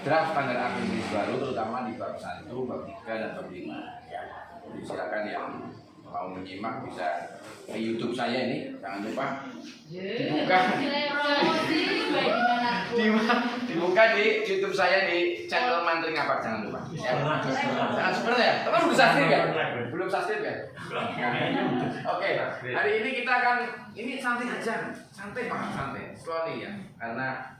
draft standar akademis baru, terutama di bab 1, bab 3, dan bab 5. Ya. Jadi silakan yang mau menyimak bisa ke YouTube saya ini, jangan lupa dibuka di YouTube saya di channel Mantri Ngapak, jangan lupa. Ya. Jangan super ya, teman belum subscribe ya? Belum subscribe ya? Oke, hari ini kita akan ini santai aja, santai Pak, santai, slowly ya, karena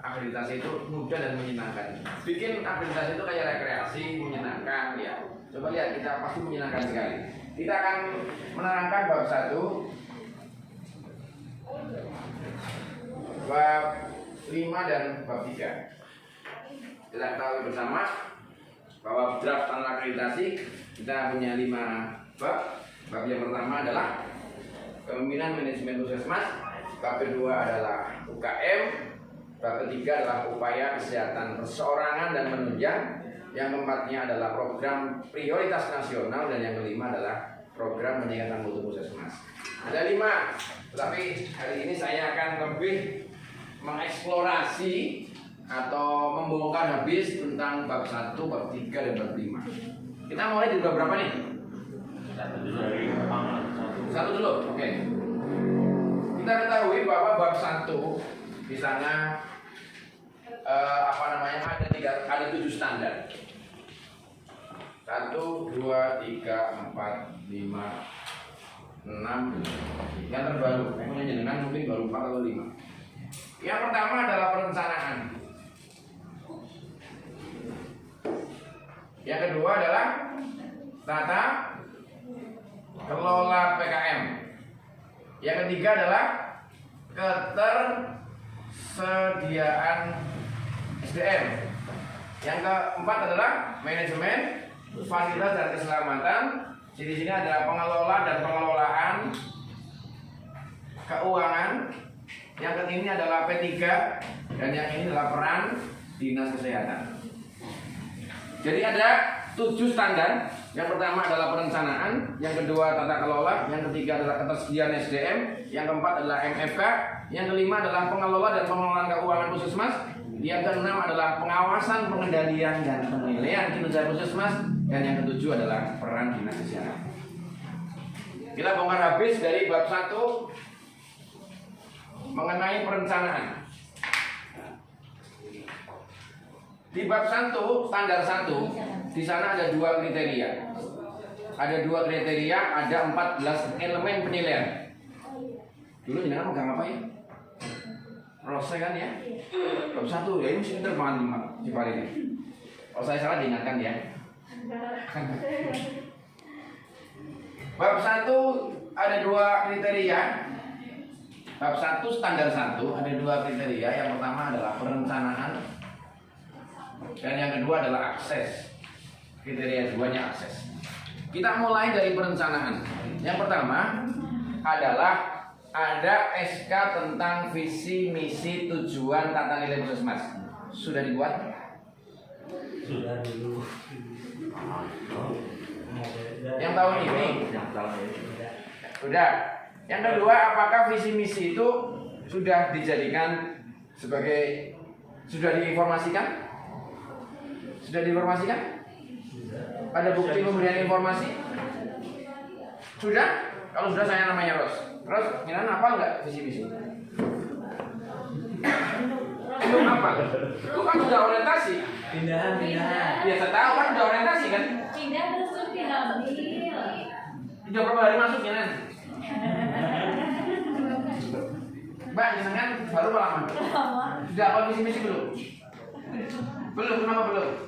akreditasi itu mudah dan menyenangkan. Bikin akreditasi itu kayak rekreasi, menyenangkan ya. Coba lihat, kita pasti menyenangkan sekali. Kita akan menerangkan bab 1, bab 5 dan bab 3. Kita ketahui bersama bahwa draft standar akreditasi kita punya 5 bab. Bab yang pertama adalah kepemimpinan manajemen puskesmas. Bab kedua adalah UKM. Bab ketiga adalah upaya kesehatan perseorangan dan menunjang. Yang keempatnya adalah program prioritas nasional, dan yang kelima adalah program meningkatkan mutu puskesmas. Ada 5, tetapi hari ini saya akan lebih mengeksplorasi atau membongkar habis tentang bab 1, bab 3, dan bab 5. Kita mulai di bab berapa nih? Satu dulu, oke. Kita ketahui bahwa bab 1 di sana ada 7 standar. 1, 2, 3, 4, 5, 6. Yang terbaru, punya jenengan mungkin baru 4 atau 5. Yang pertama adalah perencanaan. Yang kedua adalah tata kelola PKM. Yang ketiga adalah ketersediaan SDM. Yang keempat adalah manajemen, fasilitas dan keselamatan. Di sini adalah pengelola dan pengelolaan keuangan. Yang ketiga adalah P3, dan yang ini adalah peran dinas kesehatan. Jadi ada 7 standar. Yang pertama adalah perencanaan, yang kedua tata kelola, yang ketiga adalah ketersediaan SDM, yang keempat adalah MFK, yang kelima adalah pengelola dan pengelolaan keuangan puskesmas, yang keenam adalah pengawasan, pengendalian dan penilaian kinerja puskesmas, dan yang ketujuh adalah peran dinas kesehatan. Kita bongkar habis dari bab 1 mengenai perencanaan. Di bab 1, standar 1, di sana ada 2 kriteria. Ada 2 kriteria, ada 14 elemen penilaian. Dulu jangan megang apa ya? Proses kan ya? Bab 1, ya ini pinter banget si Pak ini. Kalau saya salah diingatkan ya. Bab 1 ada 2 kriteria. Bab 1 standar 1 ada 2 kriteria. Yang pertama adalah perencanaan, dan yang kedua adalah akses. Kriteria 2-nya akses. Kita mulai dari perencanaan. Yang pertama adalah ada SK tentang visi, misi, tujuan, tata nilai puskesmas. Sudah dibuat? Sudah dulu. Yang tahun ini? Sudah. Yang kedua, apakah visi misi itu sudah dijadikan sebagai, sudah diinformasikan? Sudah diinformasikan? Ada bukti pemberian informasi? Sudah? Kalau sudah, saya namanya Ros. Ros, Milan apa enggak visi misi? Belum apa? Itu kan sudah orientasi. Pindahan. Biasa tahu kan sudah orientasi kan? Pindah terus diambil. Sudah berapa hari masuk Milan? Mbak, jangan baru lama. Sudah apa visi misi belum? Belum, kenapa belum?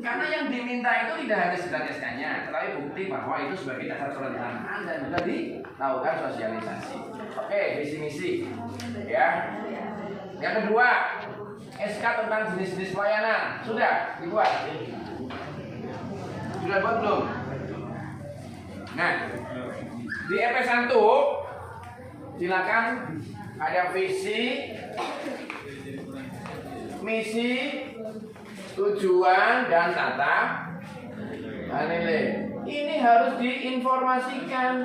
Karena yang diminta itu tidak hanya sekedar SK-nya, tetapi bukti bahwa itu sebagai dasar perencanaan dan juga dilakukan sosialisasi. Oke, visi misi. Ya. Yang kedua, SK tentang jenis-jenis pelayanan. Sudah dibuat? Sudah buat belum? Nah, di EP1 silakan ada visi, misi, tujuan, dan tata nilai. Ini harus diinformasikan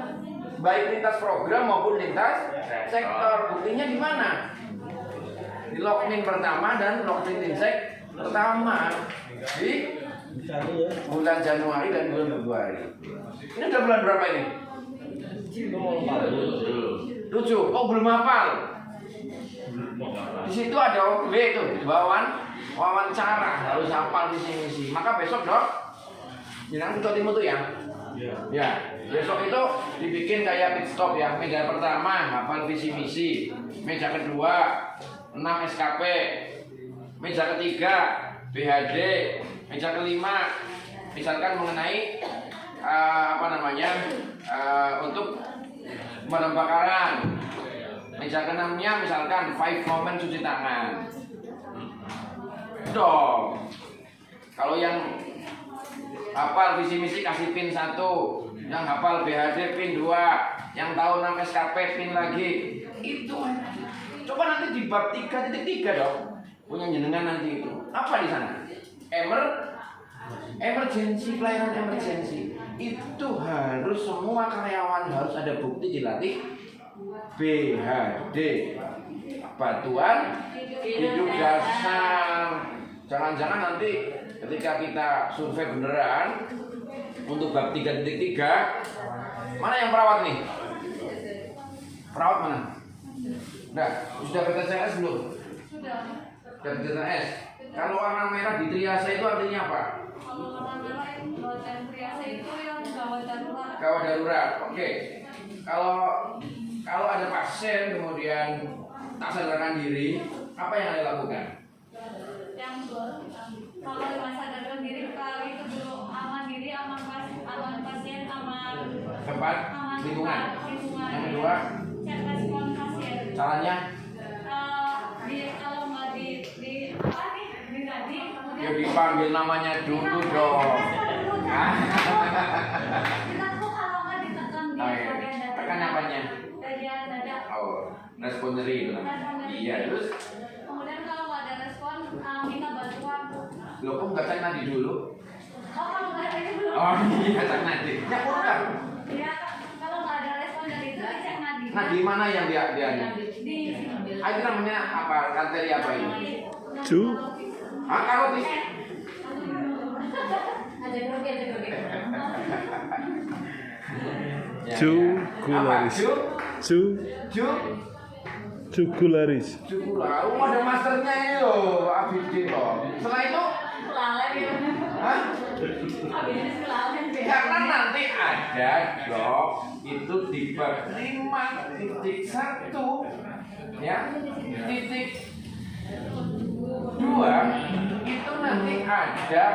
baik lintas program maupun lintas sektor. Buktinya di mana? Lokmin pertama dan Lokmin insek pertama di bulan Januari dan bulan Februari. Ini udah bulan berapa ini? 7. Oh belum hafal. Di situ ada W itu, wawancara harus hafal visi misi. Maka besok dok, jangan timu tuh ya. Ya, besok itu dibikin kayak pit stop ya. Meja pertama hafal visi misi, meja kedua 6 SKP, meja ketiga BHD, meja kelima misalkan mengenai untuk pemadam kebakaran. Meja keenamnya misalkan 5 moment cuci tangan. Dong. Kalau yang hafal visi misi kasih pin 1, yang hafal BHD pin 2, yang tahu 6 SKP pin lagi. Itu. Coba nanti di bab 3.3 dong. Punya jenengan nanti itu. Apa di sana? Emergency, pelayanan emergency. Itu harus semua karyawan harus ada bukti dilatih BHD, bantuan hidup dasar. Jangan-jangan nanti ketika kita survei beneran untuk bab 3.3, mana yang perawat nih? Perawat mana? Nah, sudah BTCS belum? Sudah. Sudah BTCS. Kalau warna merah di triase itu artinya apa? Kalau warna merah yang gawat triase itu yang gawat darurat. Gawat darurat. Oke. Kalau ada pasien kemudian tak sadarkan diri, apa yang Anda lakukan? Kalau masa sadarkan diri kali itu dulu aman diri, aman pasien, aman Tempat lingkungan. Yang kedua, cek respon pasien. caranya Kalau nggak di nadi, kemudian ya dipanggil namanya dulu dong. kita tuh kalau nggak ditekan di bagian dada. Tekan apanya? Bagian dada. Oh, responderi itu. Iya, terus Kemudian kalau nggak ada respon, minta bantuan. lo kok nggak cek nadi dulu? Oh kalau nggak ada itu. Oh iya, cek nadi. Ya kurang. Iya, kalau nggak ada respon dari itu dicek nadi. Nadi mana yang dia? Di Itu namanya apa? Kriteria apa ini? Cu. Karotis. Ada grogi. Cukularis. Cu. Cukularis. Cukula. Oh, ada masternya ini loh, Abidin loh. Setelah itu, Lalai ya. hah? Habis lalai. Karena nanti ada dok itu di bab 5.1 ya titik 2 itu nanti ada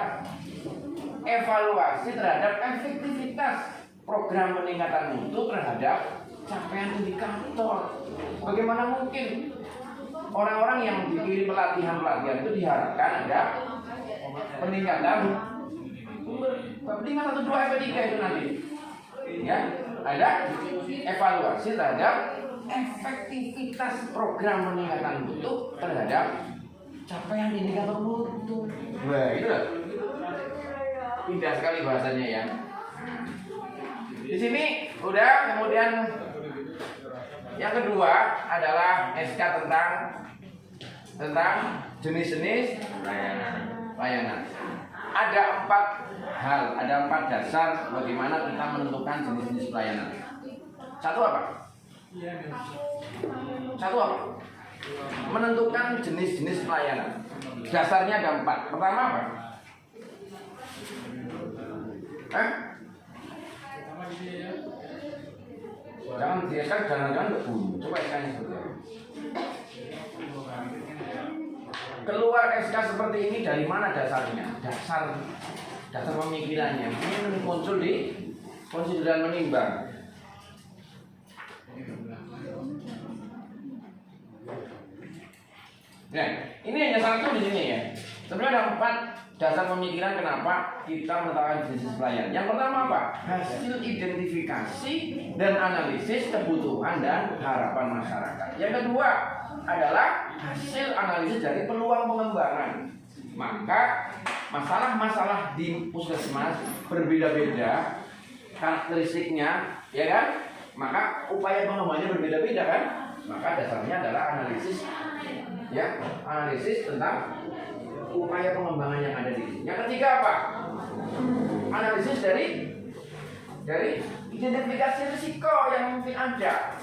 evaluasi terhadap efektivitas program peningkatan mutu terhadap capaian indikator. Bagaimana mungkin orang-orang yang dipilih pelatihan itu diharapkan ada peningkatan bab 5.1.2 FP3 itu nanti ya ada evaluasi terhadap efektivitas program peningkatan mutu terhadap capaian indikator mutu. Wah itu loh, indah sekali bahasanya ya. Di sini udah. Kemudian yang kedua adalah SK tentang jenis-jenis layanan. Ada 4 hal, ada 4 dasar bagaimana kita menentukan jenis-jenis pelayanan. Satu apa? Menentukan jenis-jenis pelayanan. Dasarnya ada 4. Pertama apa? Jangan biarkan jangan berbunyi. Coba SK-nya seperti apa? Keluar SK seperti ini dari mana dasarnya? Dasar pemikirannya. Ini muncul di konsideran menimbang. Nah, ini hanya satu di sini ya. Sebenarnya ada 4 dasar pemikiran kenapa kita menetapkan jenis pelayanan. Yang pertama apa? Hasil identifikasi dan analisis kebutuhan dan harapan masyarakat. Yang kedua adalah hasil analisis dari peluang pengembangan. Maka masalah-masalah di puskesmas berbeda-beda karakteristiknya, ya kan? Maka upaya pengembangannya berbeda-beda kan? Maka dasarnya adalah analisis, ya, analisis tentang upaya pengembangan yang ada di sini. Yang ketiga apa? Analisis dari identifikasi risiko yang mungkin ada.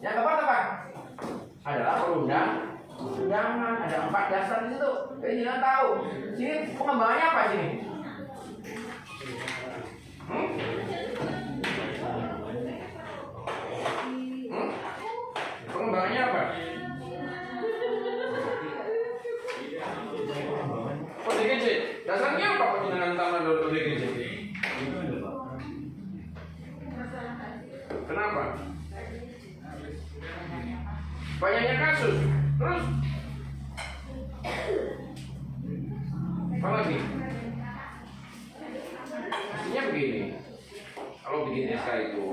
Yang keempat apa? Adalah perundangan. Ada 4 dasar di situ. Jadi jangan tahu. Sini pengembangannya apa sini? Pengembangannya apa? ODGJ. Dasarnya apa penjenengan tanah ODGJ? Kenapa? Banyaknya kasus. Terus apa lagi? Maksudnya begini. Kalau bikin SK itu,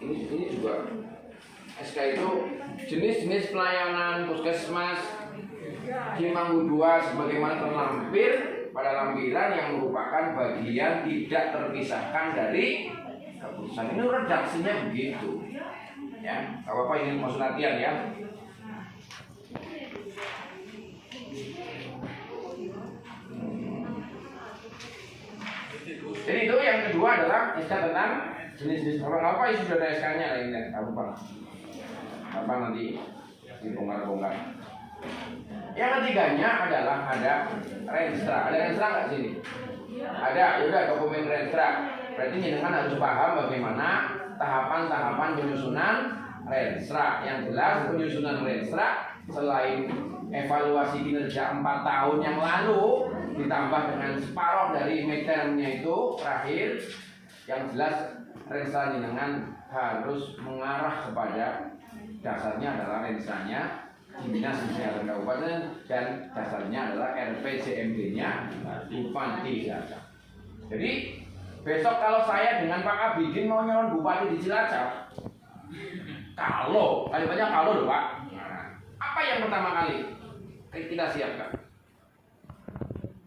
ini juga SK itu jenis-jenis pelayanan puskesmas Cimanggu 2 sebagaimana terlampir pada lampiran yang merupakan bagian tidak terpisahkan dari keputusan. Ini redaksinya begitu. Ya, apa ini maksud latihan ya? Jadi itu yang kedua adalah SK tentang jenis-jenis apa isi sudah ada SK-nya ini apa nanti dibongkar-bongkar. Yang ketiganya adalah ada renstra. Ada renstra nggak sini? Ada, yaudah dokumen renstra. Berarti jenengan harus paham bagaimana tahapan-tahapan penyusunan renstra. Yang jelas penyusunan renstra selain evaluasi kinerja 4 tahun yang lalu ditambah dengan separuh dari midtermnya itu terakhir, yang jelas renstra jenengan harus mengarah kepada dasarnya adalah renstranya Dinas Kesehatan Kabupaten dan dasarnya adalah RPJMD-nya Bupati Cilacap. Jadi besok kalau saya dengan Pak Abidin mau nyalon Bupati di Cilacap, kalau kalimatnya kalau loh Pak, apa yang pertama kali kita siapkan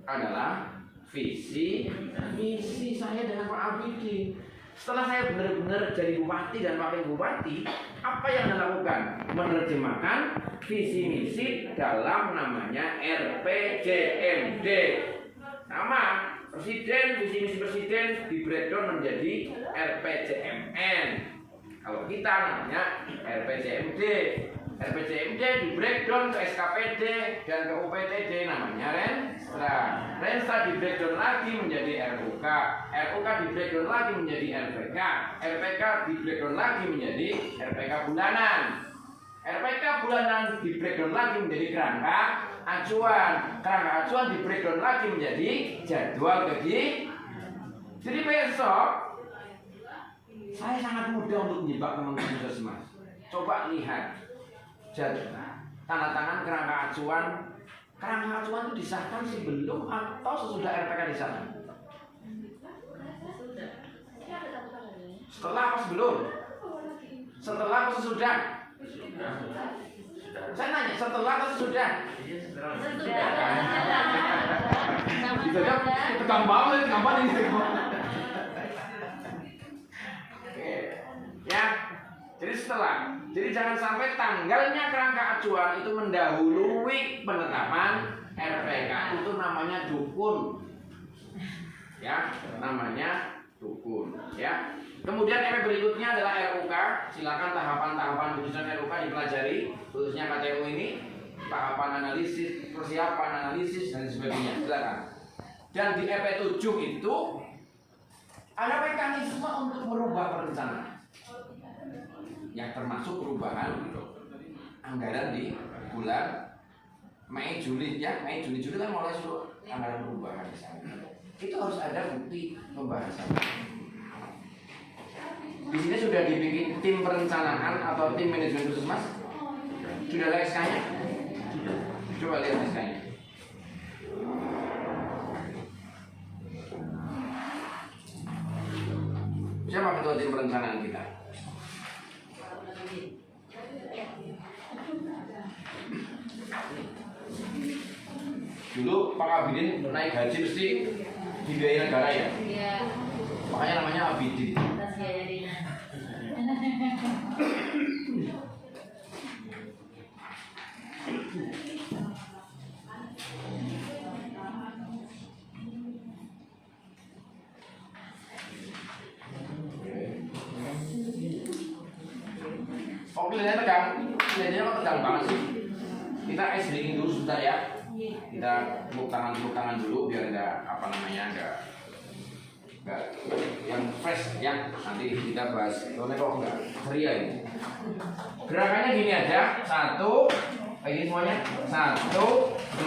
adalah visi misi saya dengan Pak Abidin. Setelah saya benar-benar jadi bupati dan wakil bupati, apa yang Anda lakukan? Menerjemahkan visi misi dalam namanya RPJMD. Nama presiden, visi misi presiden di breakdown menjadi RPJMN. Kalau kita namanya RPJMD. RPJMD di breakdown ke SKPD dan ke UPTD namanya Renstra. Renstra di breakdown lagi menjadi RUK. RUK di breakdown lagi menjadi RPK. RPK di breakdown lagi menjadi RPK bulanan. RPK bulanan di breakdown lagi menjadi kerangka acuan. Kerangka acuan di breakdown lagi menjadi jadwal kegiatan. Jadi besok saya sangat mudah untuk menjebak teman-teman puskesmas. Coba lihat tanda tangan kerangka acuan. Kerangka acuan itu disahkan sebelum atau sesudah RPK disahkan? Setelah apa sebelum? Setelah apa sesudah? Saya nanya, setelah atau sesudah? Sesudah. Bisa tekan banget, kapan ini? Ya, jadi setelah. Jadi jangan sampai tanggalnya kerangka acuan itu mendahului penetapan RPK. Itu namanya dukun. Ya, namanya dukun. Ya. Kemudian EP berikutnya adalah RUK. Silakan tahapan-tahapan penyusunan RUK dipelajari, khususnya KTU ini, tahapan analisis, persiapan analisis dan sebagainya. Silakan. Dan di EP 7 itu ada mekanisme untuk merubah perencanaan. Yang termasuk perubahan anggaran di bulan Mei Juli ya, Mei Juli kan mulai suruh anggaran perubahan di sana. Itu harus ada bukti pembahasan. Di sini sudah dibikin tim perencanaan atau tim manajemen puskesmas. Sudah ada SK-nya? Coba lihat SK-nya. Siapa ketua tim perencanaan kita? Dulu Pak Abidin naik haji mesti dibiayai negara ya? Iya. Makanya namanya Abidin. Atas biaya dinas. kelihatannya tegang. Kelihatannya kok tegang banget sih. Kita ice breaking dulu sebentar ya. Kita peluk tangan dulu biar enggak apa namanya enggak yang fresh ya. Nanti kita bahas. Soalnya kok enggak ceria ini. Gerakannya gini aja. 1, ini semuanya. 1,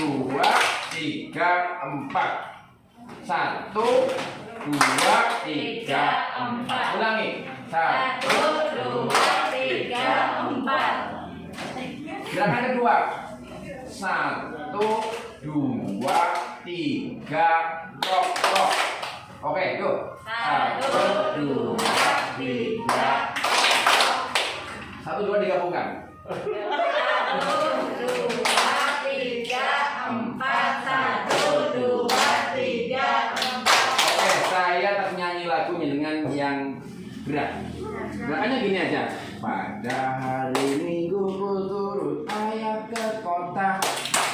2, 3, 4. 1, 2, 3, 4. Ulangi. 1, 2, 3, 4. Gerakan kedua. 1, 2, 3, rock. Oke, yuk. 1, 2, 3. 1, 2 digabungkan. 1, 2, 3, 4. 1, 2, 3, 4. Oke, saya tak nyanyi lagu dengan yang berat. Gerakannya gini aja. Pada hari Minggu ku turut ayah ke kota,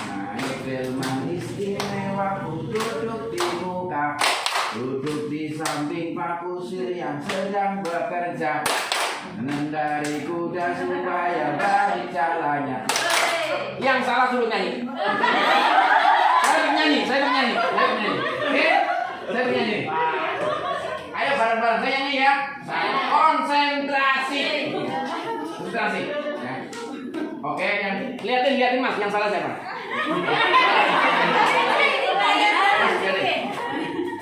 naik delman istimewa, ku duduk di muka, duduk di samping Pak Kusir yang sedang bekerja, mengendari kuda supaya baik jalannya. Yang salah suruh nyanyi. Saya menyanyi. Oke? Saya menyanyi. Ayo bareng-bareng saya nyanyi ya. Konsentrasi. Ya. Oke, yang liatin Mas, yang salah siapa?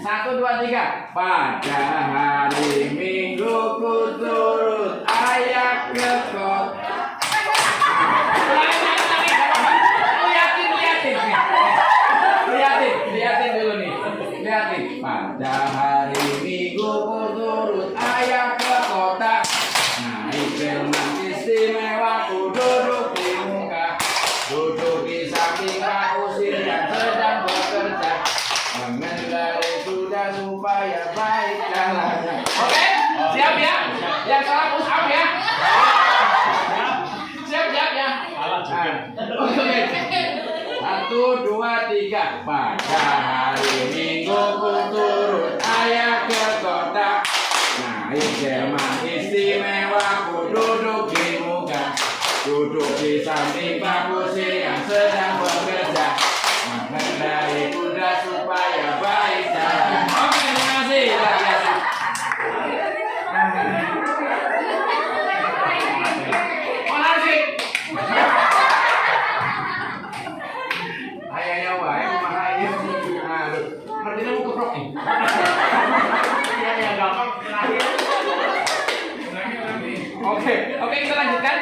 1, 2, 3. Pada hari Minggu ku turut ayah ke kota. Liatin dulu nih. Liatin. Pada hari Minggu ku turut ayah ke kota, naik delman istimewa, ku duduk di muka, duduk di samping Pak Kusir yang sedang bekerja, mengendari kuda supaya baik jalannya. Oke? Siap ya? Yang salah push up ya? Siap ya? Oke. 1, 2, 3. Pada hari Minggu ku turut ayah ke kota, naik delman istimewa, ku duduk di muka, duduk di samping Pak Kusir yang sedang bekerja, mengendari kuda supaya baik jalan. Oke, terima kasih. Ayahnya wae mahanya. Artinya mau keprok nih. Ya gampang terakhir. Oke, kita lanjutkan.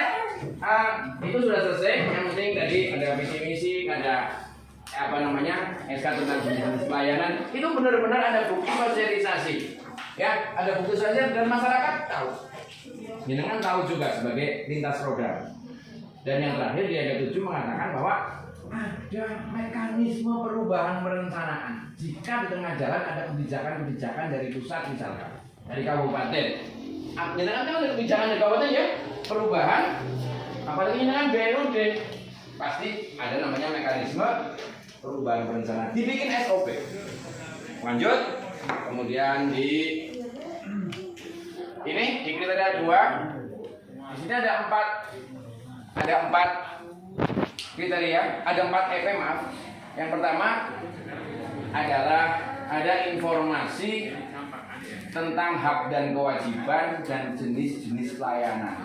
Itu sudah selesai. Yang penting tadi ada visi misi, ada apa namanya SK tentang jenis pelayanan. Itu benar-benar ada bukti sosialisasi. Ya, ada bukti sosialisasi dan masyarakat tahu. Jenengan tahu juga sebagai lintas program. Dan yang terakhir di ayat 7 mengatakan bahwa ada mekanisme perubahan perencanaan jika di tengah jalan ada kebijakan-kebijakan dari pusat misalkan dari kabupaten. Jenengan kan ada kebijakan dari kabupaten ya, perubahan, apalagi jenengan BUD pasti ada namanya mekanisme perubahan perencanaan. Dibikin SOP. Lanjut, kemudian di kriteria 2. Di sini ada 4 kriteria, ada 4 EP maaf. Yang pertama adalah ada informasi tentang hak dan kewajiban dan jenis-jenis pelayanan.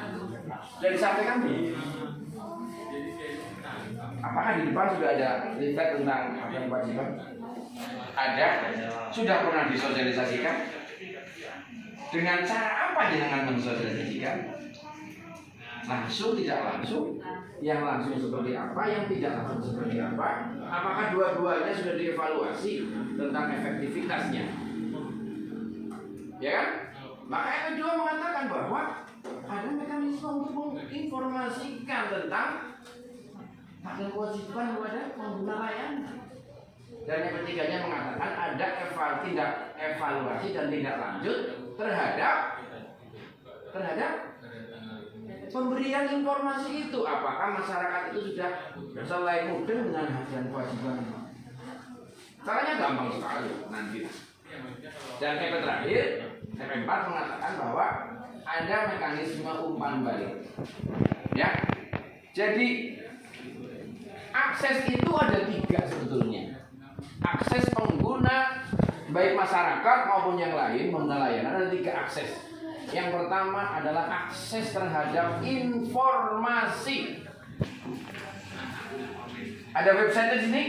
Sudah disampaikan belum? Apakah di depan sudah ada leaflet tentang hak dan kewajiban? Ada. Sudah pernah disosialisasikan? Dengan cara apa jenengan mensosialisasikan? Langsung, tidak langsung? Yang langsung seperti apa, yang tidak langsung seperti apa? Apakah dua-duanya sudah dievaluasi tentang efektivitasnya? Ya kan? Maka yang kedua mengatakan bahwa ada mekanisme untuk menginformasikan tentang hak dan kewajiban kepada pengguna layanan. Dan yang ketiganya mengatakan ada tindak evaluasi dan tindak lanjut terhadap pemberian informasi itu. Apakah masyarakat itu sudah selesai mudeng dengan hak dan kewajiban? Caranya gampang sekali nanti. Dan yang terakhir, EP4 mengatakan bahwa ada mekanisme umpan balik. Ya. Jadi akses itu ada 3 sebetulnya. Akses pengguna baik masyarakat maupun yang lain mengenai layanan ada 3 akses. Yang pertama adalah akses terhadap informasi. Ada website di sini?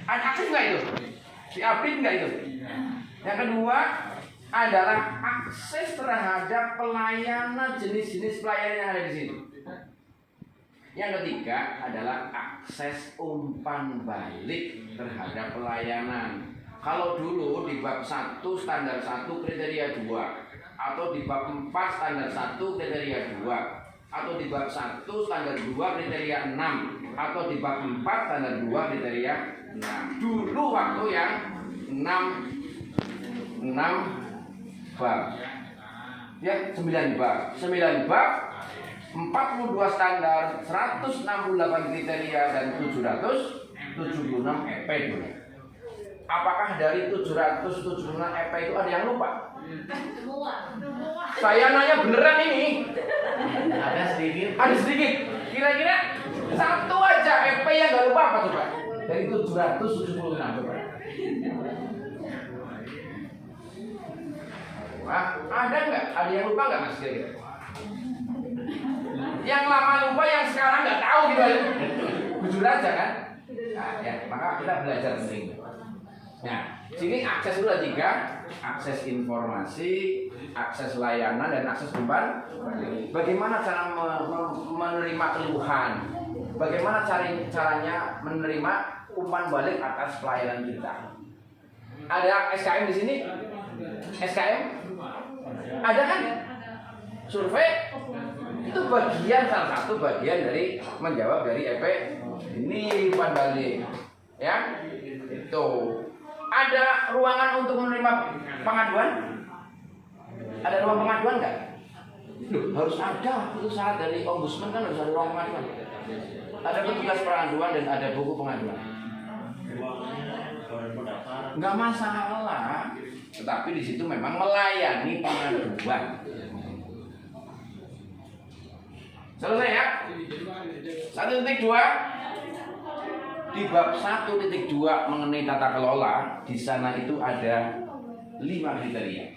Ada akses nggak itu? Di-update nggak itu? Yang kedua adalah akses terhadap pelayanan, jenis-jenis pelayanan yang ada di sini. Yang ketiga adalah akses umpan balik terhadap pelayanan. Kalau dulu di bab 1 standar 1 kriteria 2, atau di bab 4 standar 1 kriteria 2, atau di bab 1 standar 2 kriteria 6, atau di bab 4 standar 2 kriteria 6. Dulu waktu yang 6 bab. Ya, 9 bab. 9 bab, 42 standar, 168 kriteria dan 776 EP dulu. Apakah dari 776 EP itu ada yang lupa? Saya nanya beneran ini. Ada sedikit. Ada sedikit. Kira-kira satu aja EP yang nggak lupa apa coba? Dari 776 coba. Wah, ada nggak? Ada yang lupa nggak Mas kira-kira? Yang lama lupa, yang sekarang nggak tahu gitu aja. Jujur aja kan? Nah, ya, maka kita belajar penting. Nah, sini akses itu ada 3, akses informasi, akses layanan, dan akses umpan. Bagaimana cara menerima keluhan? Bagaimana caranya menerima umpan balik atas pelayanan kita? Ada SKM di sini? SKM? Ada kan? Survei? Itu bagian, salah satu bagian dari menjawab dari EP ini umpan balik. Ya, itu. Ada ruangan untuk menerima pengaduan? Ada ruang pengaduan nggak? Loh, harus ada. Itu syarat dari ombudsman kan harus ada ruang pengaduan. Ada petugas pengaduan dan ada buku pengaduan. Nggak masalah. Tetapi di situ memang melayani pengaduan. Selesai ya? 1.2. Di bab 1.2 mengenai tata kelola, di sana itu ada 5 kriteria.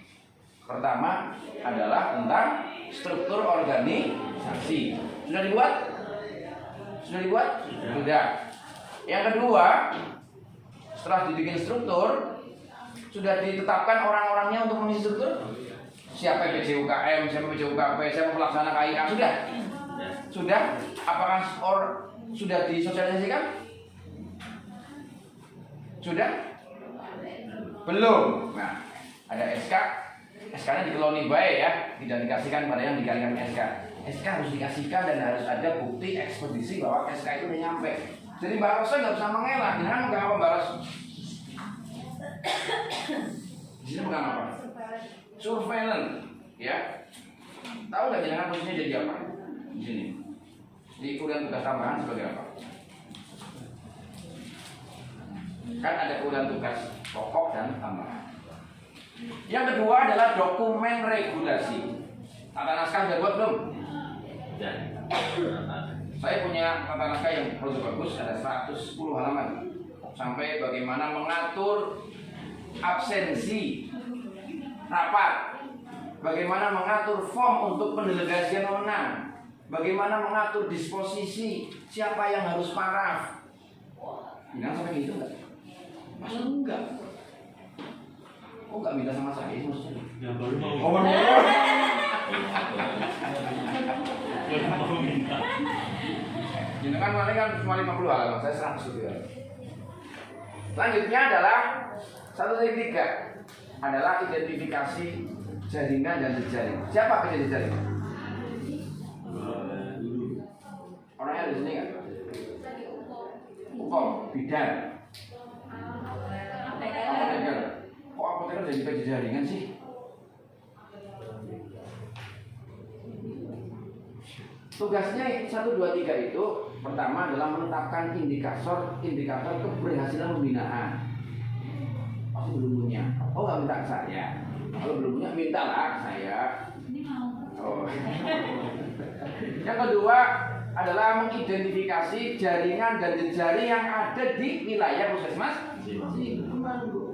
Pertama adalah tentang struktur organisasi. Sudah dibuat? Sudah dibuat? Sudah. Yang kedua, setelah dibikin struktur, sudah ditetapkan orang-orangnya untuk mengisi struktur. Siapa PJ UKM, siapa PJ UKP, siapa pelaksana KIA, sudah? Sudah? Apakah sudah disosialisasikan? Sudah? Belum. Nah, ada SK. SK-nya dikeloni baik ya, tidak dikasihkan pada yang dikasihkan SK. SK harus dikasihkan dan harus ada bukti ekspedisi bahwa SK itu udah nyampe. Jadi Mbak Rosa nggak bisa mengelak. Jangan nggak apa Mbak Rosa. Di sini bukan apa? Surveillance, ya. Tahu nggak jangan posisinya jadi apa? Di sini. Di kuliah tugas tambahan sebagai apa? Kan ada urutan tugas pokok dan tambahan. Yang kedua adalah dokumen regulasi. Tata naskah sudah buat belum? Ya. Saya punya tata naskah yang bagus, ada 110 halaman. Sampai bagaimana mengatur absensi rapat, bagaimana mengatur form untuk pendelegasian wewenang, bagaimana mengatur disposisi siapa yang harus paraf. Bilang sampai gitu enggak? Masa enggak? Oh enggak minta sama saya maksudnya? Yang baru mau. Oh baru mau minta. Ini kan kemarin kan cuma 50 halaman, saya 100 gitu ya. Selanjutnya adalah 1.3 adalah identifikasi jaringan dan jejaring. Siapa penjadi jejaring? Orangnya di sini nggak? Hukum, bidan. Kok apoteker jadi penjadi jaringan sih? Tugasnya 1, 2, 3 itu pertama adalah menetapkan indikator keberhasilan pembinaan. Pasti belum punya. Oh nggak minta ke saya. Kalau belum punya mintalah ke saya. Ini mau. Oh. Yang kedua adalah mengidentifikasi jaringan dan jejaring yang ada di wilayah puskesmas.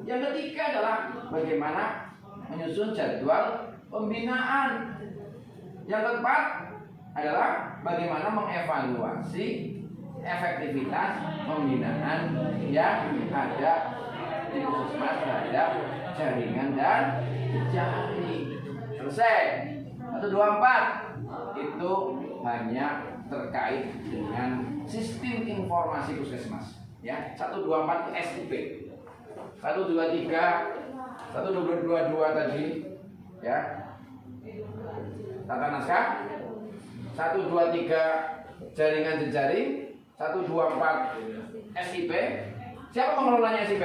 Yang ketiga adalah bagaimana menyusun jadwal pembinaan. Yang keempat adalah bagaimana mengevaluasi efektivitas pembinaan yang ada di puskesmas terhadap jaringan dan jejaring. Selesai. 1, 2, 4 itu hanya terkait dengan sistem informasi puskesmas. Ya, 1, 2, 4 SIP. 1, 2, 3, 1, 2, 2 tadi, ya. Tata naskah. 1, 2, 3 jaringan jejaring. 1, 2, 4 SIP. Siapa pengelolanya SIP?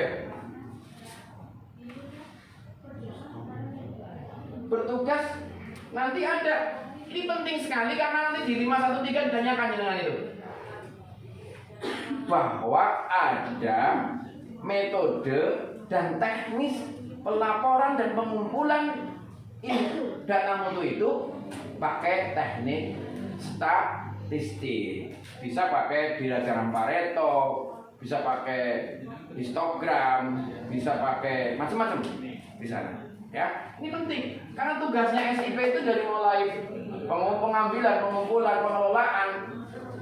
Bertugas nanti ada. Ini penting sekali karena nanti di 513 ditanyakan dengan itu. Bahwa ada metode dan teknis pelaporan dan pengumpulan data mutu itu pakai teknik statistik. Bisa pakai diagram Pareto, bisa pakai histogram, bisa pakai macam-macam di sana. Ya, ini penting karena tugasnya SIP itu dari mulai pengambilan, pengumpulan, pengelolaan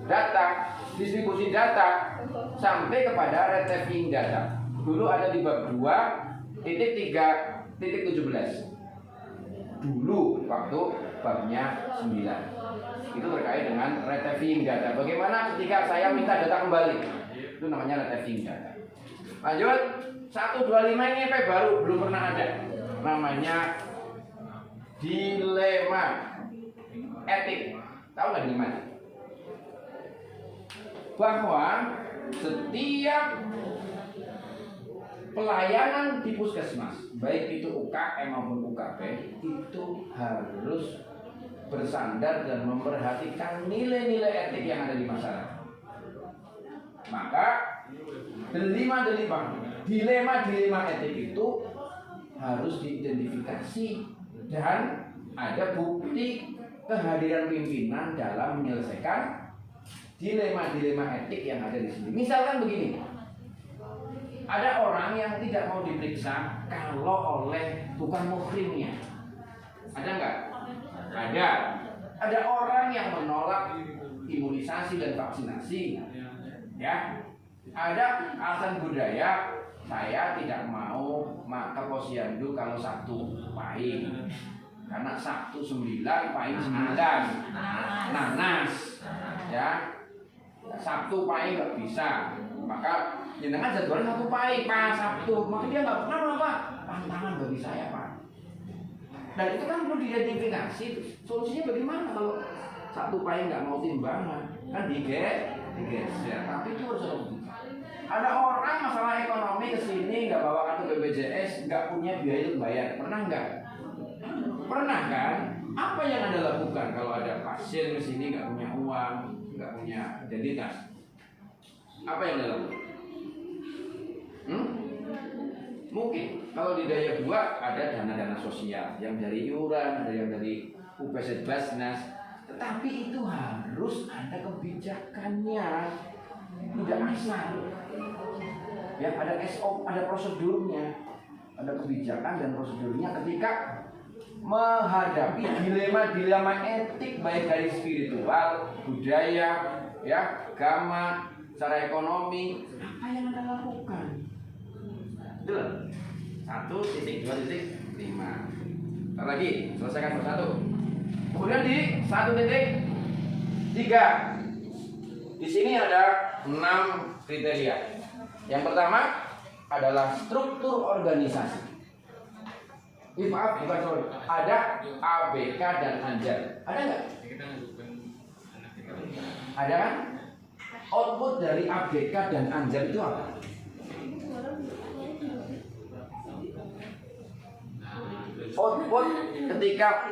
data, distribusi data sampai kepada retrieving data. Dulu ada di bab 2.3.17. Dulu waktu babnya 9. Itu terkait dengan retrieving data. Bagaimana ketika saya minta data kembali? Itu namanya retrieving data. Lanjut, 125 ini baru belum pernah ada. Namanya dilema etik. Tahu nggak dilema? Bahwa setiap pelayanan di puskesmas, baik itu UKM maupun UKP, itu harus bersandar dan memperhatikan nilai-nilai etik yang ada di masyarakat. Maka dilema etik itu harus diidentifikasi dan ada bukti kehadiran pimpinan dalam menyelesaikan dilema etik yang ada di sini. Misalkan begini, ada orang yang tidak mau diperiksa kalau oleh bukan muhrimnya. Ada nggak? Ada. Ada orang yang menolak imunisasi dan vaksinasi. Ya. Ada alasan budaya. Saya tidak mau ke posyandu kalau Sabtu pahing. Karena Sabtu 9, pahing 9. Nanas. Ya. Sabtu pahing nggak bisa. Maka jenengan jadwalnya Sabtu pahing, Pak Sabtu. Maka dia nggak pernah apa? Pantangan bagi saya, Pak. Dan itu kan perlu diidentifikasi. Solusinya bagaimana kalau Sabtu pahing nggak mau timbangan? Kan digeser. Tapi itu harus ada orang masalah ekonomi kesini nggak bawa kartu BPJS, nggak punya biaya untuk bayar. Pernah nggak? Pernah kan? Apa yang Anda lakukan kalau ada pasien kesini nggak punya uang, nggak punya identitas? Apa yang Anda lakukan? Mungkin kalau di Daya Buak ada dana-dana sosial yang dari iuran, ada yang dari UPZ Basnas, tetapi itu harus ada kebijakannya, tidak asal. Ya, ada SOP, ada prosedurnya, ada kebijakan dan prosedurnya ketika menghadapi dilema etik baik dari spiritual, budaya, ya, agama, secara ekonomi. Apa yang Anda lakukan? Betul. 1.2.5. Ntar lagi, selesaikan persatu. Kemudian di 1.3. Di sini ada 6 kriteria. Yang pertama adalah struktur organisasi. Maaf, bukan sorry. Ada ABK dan Anjar. Ada nggak? Ada kan? Output dari ABK dan Anjar itu apa? Output ketika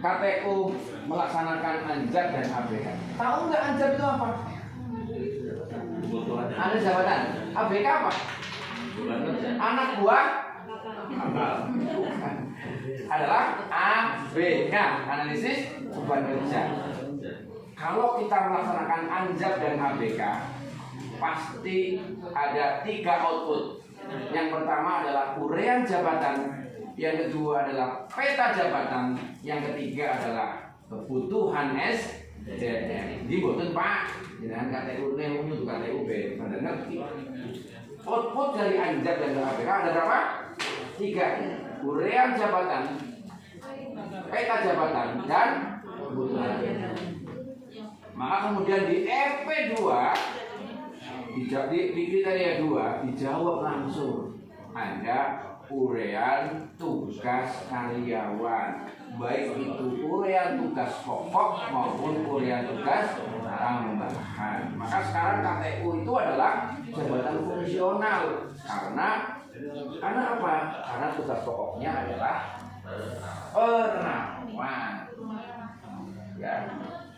KPU melaksanakan Anjar dan ABK. Tahu nggak Anjar itu apa? Ada jabatan. ABK apa? Anak buah kapal. Bukan. adalah ABK, analisis beban kerja. Kalau kita melaksanakan ANJAP dan ABK, pasti ada 3 output. Yang pertama adalah uraian jabatan, yang kedua adalah peta jabatan, yang ketiga adalah kebutuhan SDM. Di boten Pak, jangan KTU ini untuk KTU B, Anda ngerti. Output dari ANJAP dan ABK ada berapa? 3. Uraian jabatan, peta jabatan, dan kebutuhan. Maka kemudian di EP2 di kriteria 2 dijawab langsung ada uraian tugas karyawan, baik itu uraian tugas pokok maupun uraian tugas tambahan. Maka sekarang KTU itu adalah jabatan fungsional karena apa? Karena tugas pokoknya adalah perawat. Ya,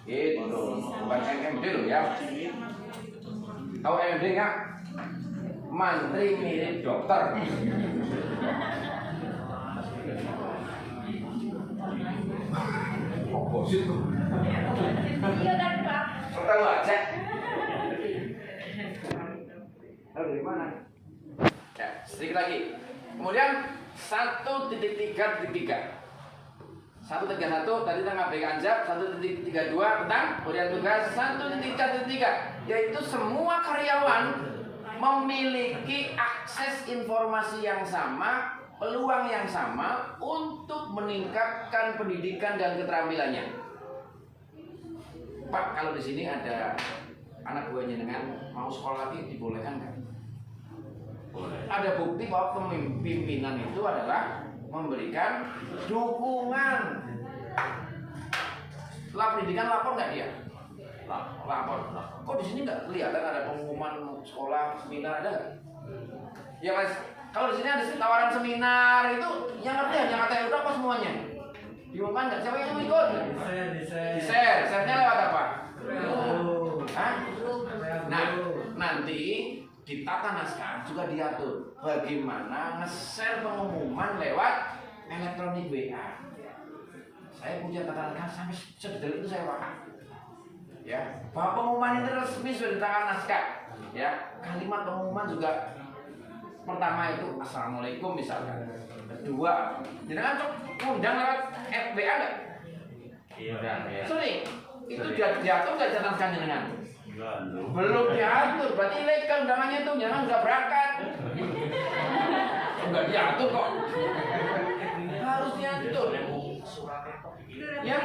itu bukan MMD loh ya. Tahu MMD nggak? Mantri mirip dokter. Oh, sih tuh. Iya kan Pak. Tahu aja. Tahu dari mana? Ya, sedikit lagi. Kemudian 1.3.3. 1.31 tadi tentang ABK ANJAP, 1.32 tentang uraian tugas, 1.3.3 yaitu semua karyawan memiliki akses informasi yang sama, peluang yang sama untuk meningkatkan pendidikan dan keterampilannya. Pak, kalau di sini ada anak buahnya dengan mau sekolah lagi dibolehkan nggak? Boleh. Ada bukti bahwa pimpinan itu adalah memberikan dukungan. Setelah pendidikan lapor nggak dia? Lapor. Kok di sini nggak kelihatan ada pengumuman sekolah seminar, ada nggak? Ya mas, kalau di sini ada tawaran seminar itu yang ngerti hanya KTU apa semuanya? Diumumkan nggak? Siapa yang mau ikut? Di share. Share-nya lewat apa? Hah? Nah, nanti di tata naskah juga diatur bagaimana nge-share pengumuman lewat elektronik WA. Saya punya tata naskah sampai sedetail itu saya paham. Ya, bahwa pengumuman ini resmi sudah di tata naskah. Ya, kalimat pengumuman juga pertama itu assalamualaikum misalkan. Kedua, jangan undang lewat WA nggak? Iya. Sering. Itu diatur nggak tata naskah dengan? Belum diatur, berarti ilegal undangannya itu, jangan nggak berangkat. Nggak diatur kok. Harus diatur. Ya,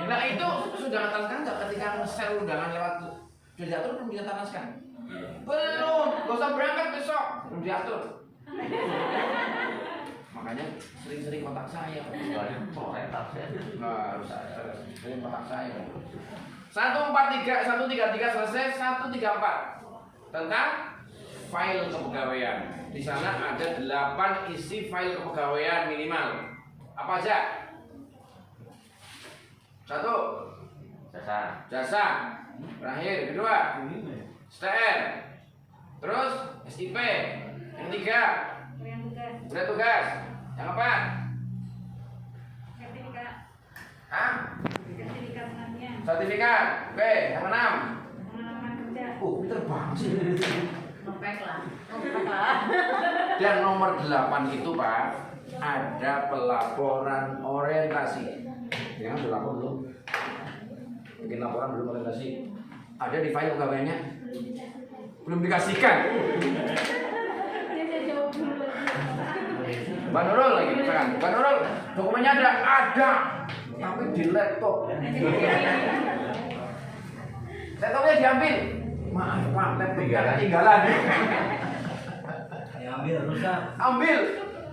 nah itu sudah naskah nggak ketika share undangan lewat sudah diatur belum bisa naskah? Belum, nggak usah berangkat besok, belum diatur. Makanya sering-sering kontak saya. Harus sering kontak saya. 143 selesai, 134 tentang file kepegawaian. Di sana ada 8 isi file kepegawaian minimal. Apa aja? 1. Jasa. Terakhir, kedua STR. Terus SIP. Yang ketiga uraian tugas. Yang keempat Sertifikat. Hah? Sertifikat pengajian. Sertifikat. Oke, yang keenam. Pengalaman kerja. Pinter banget sih. Nopek lah. Dan nomor 8 itu Pak, ada pelaporan orientasi. Jangan sudah lapor belum? Bikin laporan belum orientasi. Ada di file pegawainya? Belum dikasihkan. Saya jawab dulu. Mbak Nurul lagi misalkan. Mbak Nurul, dokumennya ada. Tapi di laptop. Laptopnya diambil. Maaf Pak, laptopnya ketinggalan. Diambil rusak. Ambil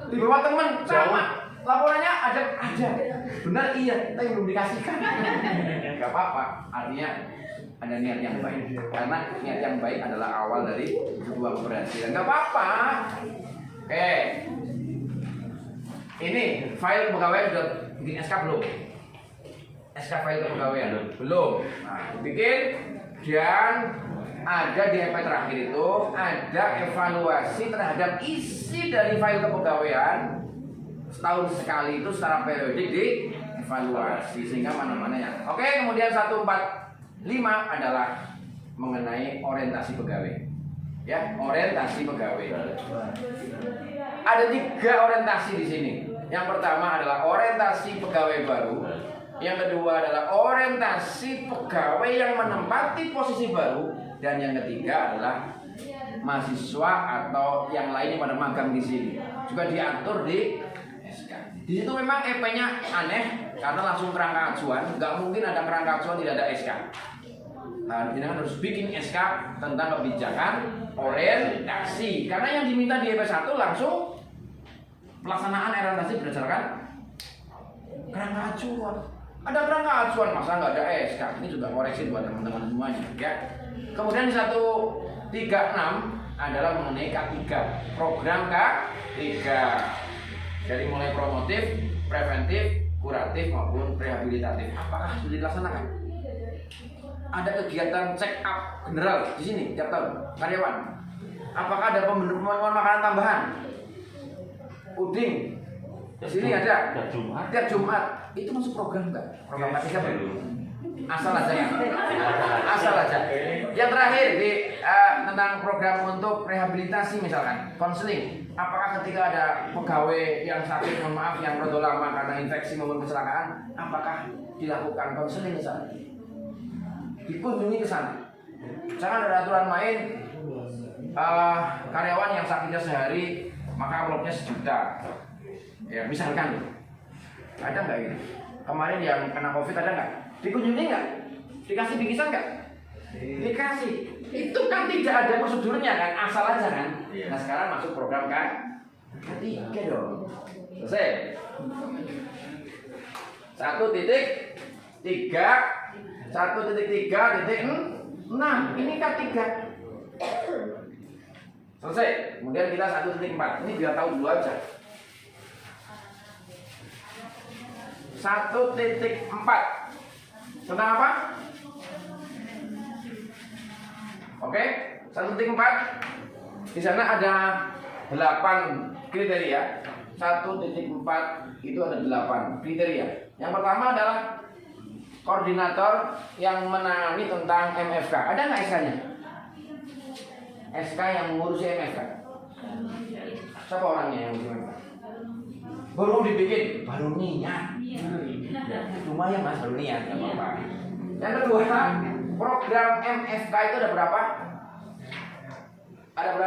di bawah teman sama. Laporannya ada. Benar iya, tapi belum dikasihkan. Gak apa-apa. Artinya ada niat yang baik. Karena niat yang baik adalah awal dari sebuah keberhasilan. Gak apa-apa. Oke. Ini file kepegawaian sudah bikin SK belum? SK file kepegawaian belum. Nah, bikin dan ada di EP terakhir itu ada evaluasi terhadap isi dari file kepegawaian setahun sekali itu secara periodik dievaluasi sehingga mana-mana yang. Oke, kemudian 145 adalah mengenai orientasi pegawai. Ya, orientasi pegawai. Ada 3 orientasi di sini. Yang pertama adalah orientasi pegawai baru. Yang kedua adalah orientasi pegawai yang menempati posisi baru. Dan yang ketiga adalah mahasiswa atau yang lainnya pada magang di sini. Juga diatur di SK. Di situ memang EP-nya aneh karena langsung kerangka acuan. Nggak mungkin ada kerangka acuan tidak ada SK. Nah, kita harus bikin SK tentang kebijakan orientasi. Karena yang diminta di EP1 langsung pelaksanaan orientasi berdasarkan kerangka acuan. Ada kerangka acuan, masa nggak ada SK? Ini juga koreksi buat teman-teman semuanya, ya. Kemudian 136 adalah mengenai K3, program K3. Dari mulai promotif, preventif, kuratif maupun rehabilitatif. Apakah sudah dilaksanakan? Ada kegiatan check up general di sini tiap tahun karyawan. Apakah ada pemenuhan makanan tambahan? Uding. Di sini ada. Tiap Jumat. Itu masuk program enggak? Program K3 belum. Asal aja ya. Asal aja. Yang terakhir di tentang program untuk rehabilitasi misalkan, konseling. Apakah ketika ada pegawai yang sakit, mohon maaf, yang rodo lama karena infeksi maupun kecelakaan, apakah dilakukan konseling misalnya? Dikunjungi ke sana. Jangan ada aturan main karyawan yang sakitnya sehari maka uploadnya 1 juta. Ya, misalkan. Ada nggak gitu? Kemarin yang kena COVID ada nggak? Dikunjungi nggak? Dikasih bingkisan nggak? Dikasih. Itu kan tidak ada prosedurnya kan, asal aja kan. Nah sekarang masuk program kan K3 dong. Selesai. 1.3.6 ini K3. Selesai. Kemudian kita 1.4. Ini biar tahu dulu aja. 1.4 tentang apa? Oke, 1.4 di sana ada 8 kriteria. 1.4 itu ada 8 kriteria. Yang pertama adalah koordinator yang menangani tentang MFK. Ada nggak SK-nya? SK yang mengurusi MFK. Siapa orangnya yang mengurusi MFK? Baru dibikin, baru niat. Lumayan mas, baru niat, nggak apa-apa. Yang kedua, program MFK itu ada berapa? Ada berapa?